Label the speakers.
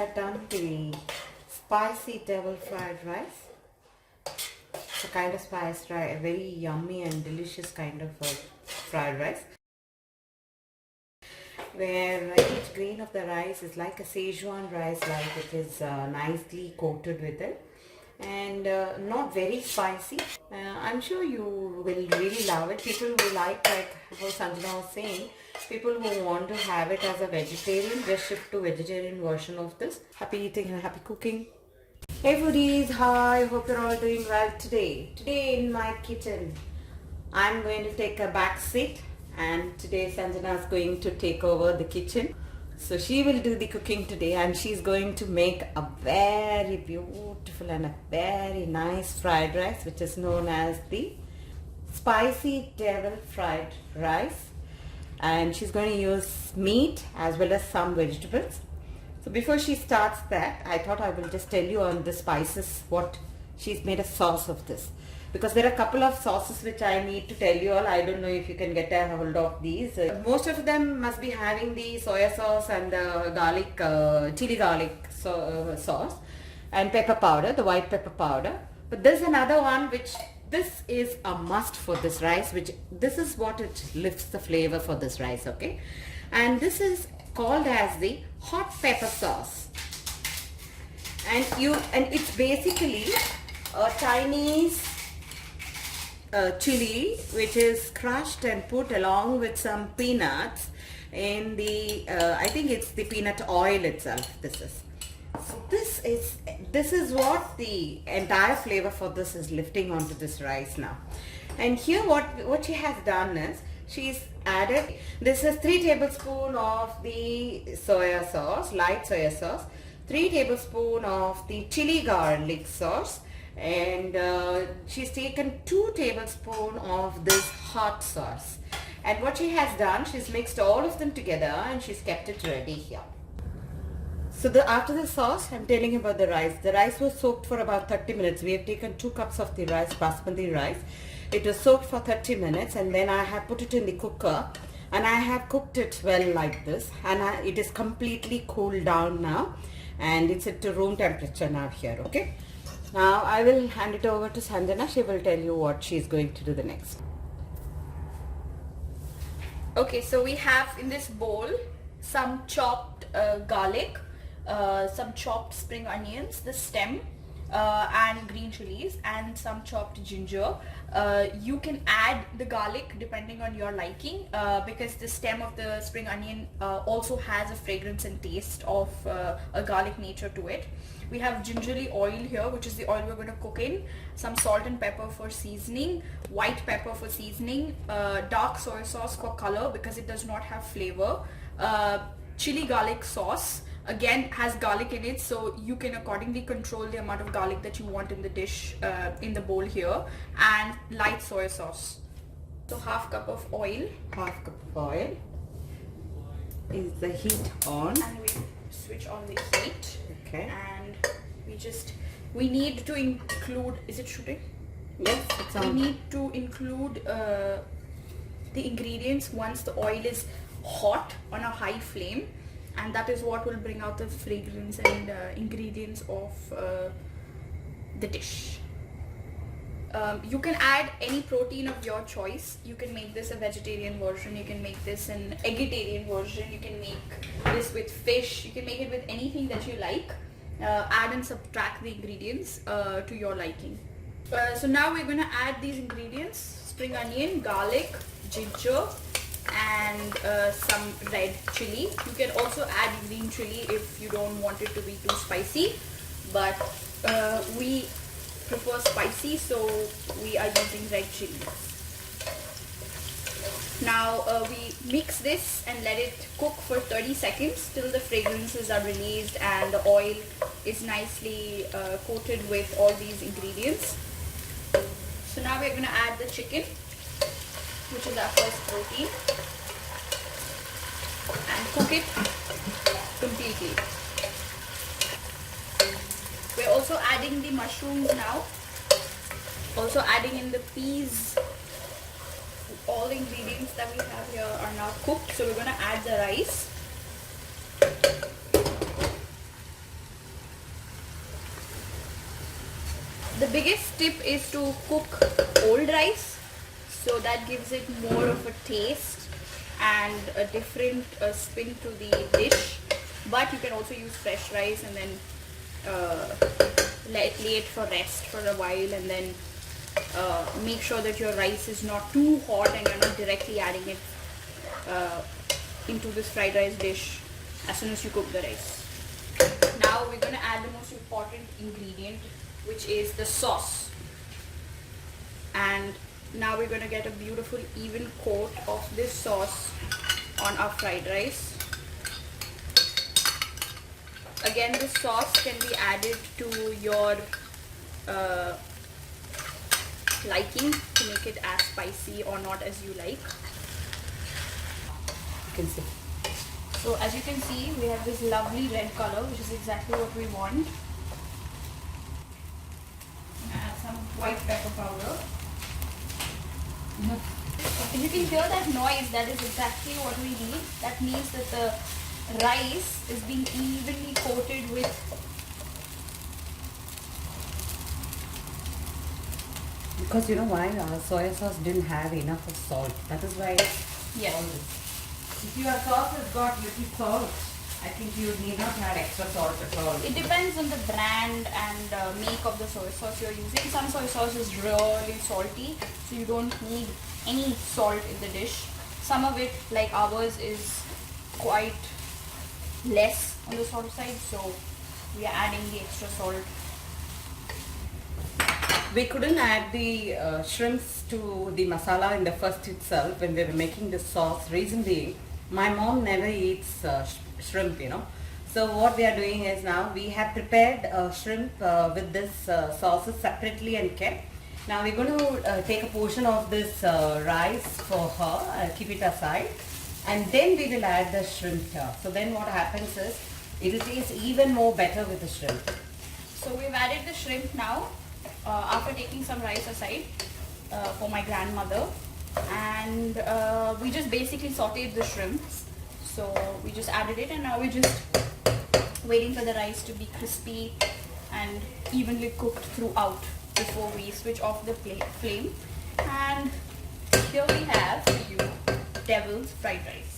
Speaker 1: had done the spicy devil fried rice. It's a kind of spiced rice, a very yummy and delicious kind of fried rice, where each grain of the rice is like a Szechuan rice, like it is nicely coated with it, and not very spicy. I'm sure you will really love it. People will like how Sanjana was saying, people who want to have it as a vegetarian, just shift to vegetarian version of this. Happy eating and happy cooking. Hey foodies, hi, hope you're all doing well today. Today in my kitchen, I'm going to take a back seat, and today Sanjana is going to take over the kitchen. So she will do the cooking today, and she's going to make a very beautiful and a very nice fried rice, which is known as the spicy devil fried rice. And she's going to use meat as well as some vegetables. So before she starts that, I thought I will just tell you on the spices what she's made a sauce of this. Because there are a couple of sauces which I need to tell you all. I don't know if you can get a hold of these. Most of them must be having the soya sauce and the garlic, chili garlic sauce and pepper powder, the white pepper powder. But there's another one which this is a must for this rice, which this is what it lifts the flavor for this rice, okay? And this is called as the hot pepper sauce. And it's basically a Chinese chili which is crushed and put along with some peanuts in the I think it's the peanut oil itself. So this is what the entire flavor for this is lifting onto this rice now. And here what she has done is she's added, this is 3 tablespoons of the soya sauce, light soya sauce, 3 tablespoons of the chili garlic sauce, and she's taken 2 tablespoons of this hot sauce. And what she has done, she's mixed all of them together and she's kept it ready here. So after the sauce, I'm telling you about the rice. The rice was soaked for about 30 minutes. We have taken 2 cups of the rice, basmati rice. It was soaked for 30 minutes, and then I have put it in the cooker and I have cooked it well like this, and it is completely cooled down now, and it's at room temperature now here, okay? Now I will hand it over to Sanjana. She will tell you what she is going to do the next.
Speaker 2: Okay, so we have in this bowl some chopped garlic, some chopped spring onions, the stem, and green chilies, and some chopped ginger. You can add the garlic depending on your liking, because the stem of the spring onion also has a fragrance and taste of a garlic nature to it. We have gingerly oil here, which is the oil we're going to cook in, some salt and pepper for seasoning, white pepper for seasoning, dark soy sauce for color because it does not have flavor, chili garlic sauce, again has garlic in it, so you can accordingly control the amount of garlic that you want in the dish, in the bowl here, and light soy sauce. So half cup of oil.
Speaker 1: Half cup of oil. Is the heat on?
Speaker 2: And we switch on the heat.
Speaker 1: Okay.
Speaker 2: And we need to include, is it shooting?
Speaker 1: Yes, it's on.
Speaker 2: We need to include the ingredients once the oil is hot on a high flame, and that is what will bring out the fragrance and ingredients of the dish. You can add any protein of your choice. You can make this a vegetarian version, you can make this an eggitarian version, you can make this with fish, you can make it with anything that you like. Add and subtract the ingredients to your liking. So now we're going to add these ingredients: spring onion, garlic, ginger, and some red chili. You can also add green chili if you don't want it to be too spicy, but we prefer spicy, so we are using red chili. Now we mix this and let it cook for 30 seconds till the fragrances are released and the oil is nicely coated with all these ingredients. So now we're going to add the chicken, which is our first protein, and cook it completely. We're also adding the mushrooms now, also adding in the peas. All the ingredients that we have here are now cooked, so we're going to add the rice. The biggest tip is to cook old rice, so that gives it more of a taste and a different spin to the dish. But you can also use fresh rice and then lay it for rest for a while, and then make sure that your rice is not too hot and you're not directly adding it into this fried rice dish as soon as you cook the rice. Now we're going to add the most important ingredient, which is the sauce. And now we're going to get a beautiful even coat of this sauce on our fried rice. Again, this sauce can be added to your liking to make it as spicy or not as you like.
Speaker 1: You can see.
Speaker 2: So as you can see, we have this lovely red color, which is exactly what we want. Add some white pepper powder. If you can hear that noise, that is exactly what we need. That means that the rice is being evenly coated with
Speaker 1: Because you know why? Our soya sauce didn't have enough of salt. That is why
Speaker 2: yes.
Speaker 1: all this. If your sauce has got little salt, I think you need not add extra salt at all.
Speaker 2: It depends on the brand and make of the soy sauce you're using. Some soy sauce is really salty, so you don't need any salt in the dish. Some of it, like ours, is quite less on the salt side, so we are adding the extra salt.
Speaker 1: We couldn't add the shrimps to the masala in the first itself when we were making the sauce. Reason being, my mom never eats shrimp, you know. So what we are doing is now we have prepared shrimp with this sauces separately and kept. Now we're going to take a portion of this rice for her, keep it aside, and then we will add the shrimp here. So then what happens is, it will taste even more better with the shrimp.
Speaker 2: So we've added the shrimp now, after taking some rice aside for my grandmother, and we just basically sauteed the shrimps. So we just added it, and now we're just waiting for the rice to be crispy and evenly cooked throughout before we switch off the flame. And here we have for you devil's fried rice.